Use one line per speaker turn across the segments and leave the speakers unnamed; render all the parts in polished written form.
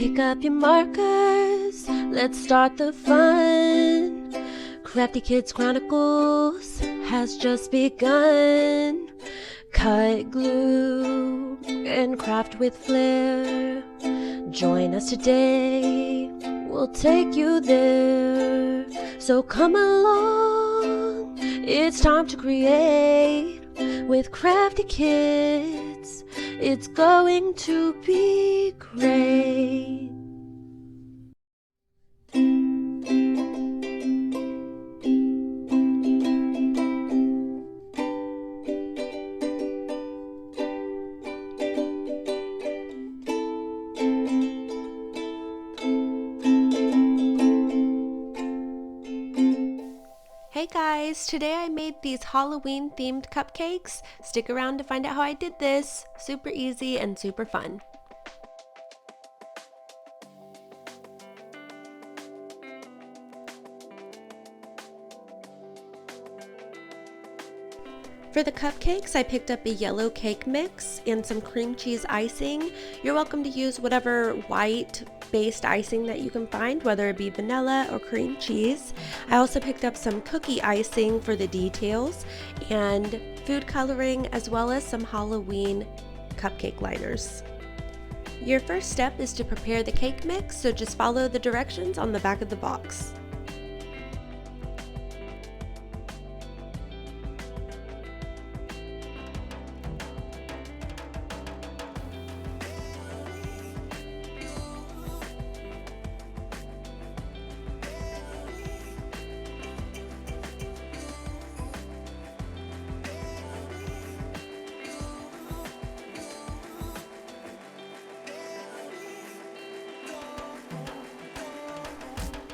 Pick up your markers, let's start the fun. Crafty Kids Chronicles has just begun. Cut, glue, and craft with flair. Join us today, we'll take you there. So come along, it's time to create. With Crafty Kids, it's going to be great. Hey guys, today I made these Halloween themed cupcakes. Stick around to find out how I did this. Super easy and super fun. For the cupcakes, I picked up a yellow cake mix and some cream cheese icing. You're welcome to use whatever white based icing that you can find, whether it be vanilla or cream cheese. I also picked up some cookie icing for the details and food coloring, as well as some Halloween cupcake liners. Your first step is to prepare the cake mix, so just follow the directions on the back of the box.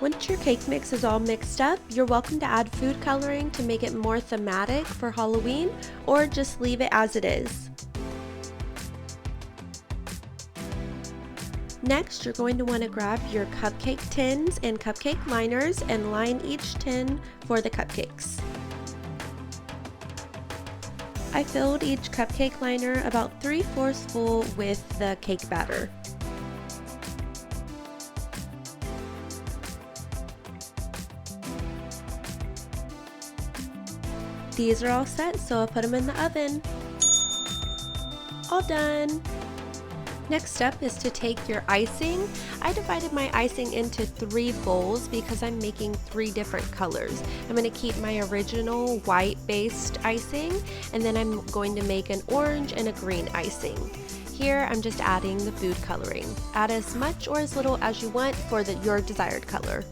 Once your cake mix is all mixed up, you're welcome to add food coloring to make it more thematic for Halloween, or just leave it as it is. Next, you're going to want to grab your cupcake tins and cupcake liners and line each tin for the cupcakes. I filled each cupcake liner about 3/4 full with the cake batter. These are all set, so I'll put them in the oven. All done. Next step is to take your icing. I divided my icing into 3 bowls because I'm making 3 different colors. I'm going to keep my original white based icing, and then I'm going to make an orange and a green icing. Here I'm just adding the food coloring. Add as much or as little as you want for your desired color.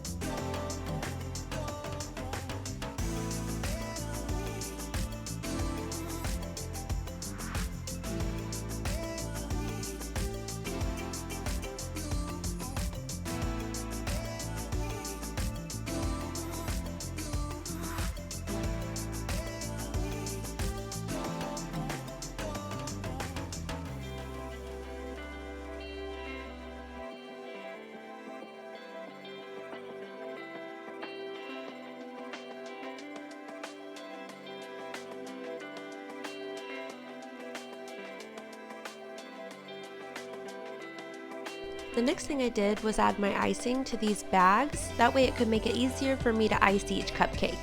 The next thing I did was add my icing to these bags. That way it could make it easier for me to ice each cupcake.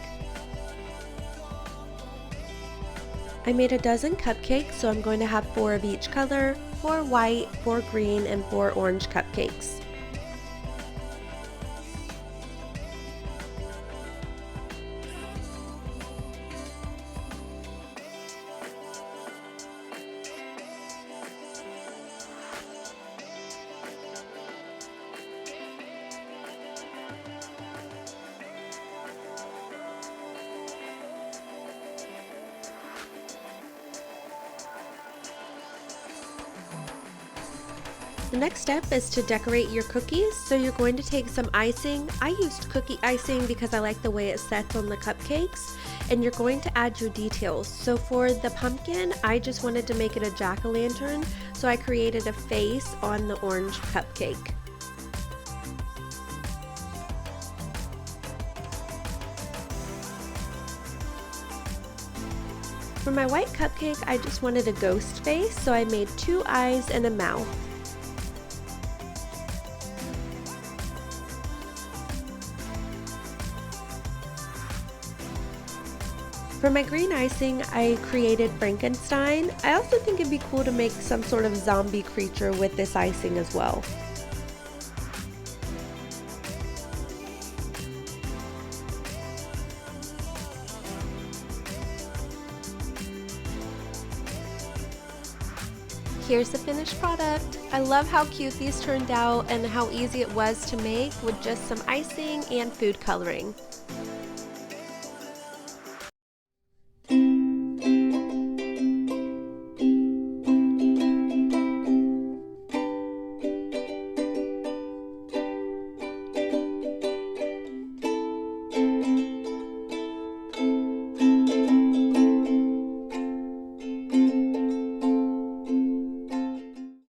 I made a dozen cupcakes, so I'm going to have 4 of each color, 4 white, 4 green, and 4 orange cupcakes. The next step is to decorate your cookies. So you're going to take some icing. I used cookie icing because I like the way it sets on the cupcakes. And you're going to add your details. So for the pumpkin, I just wanted to make it a jack-o'-lantern. So I created a face on the orange cupcake. For my white cupcake, I just wanted a ghost face, so I made 2 eyes and a mouth. For my green icing, I created Frankenstein. I also think it'd be cool to make some sort of zombie creature with this icing as well. Here's the finished product. I love how cute these turned out and how easy it was to make with just some icing and food coloring.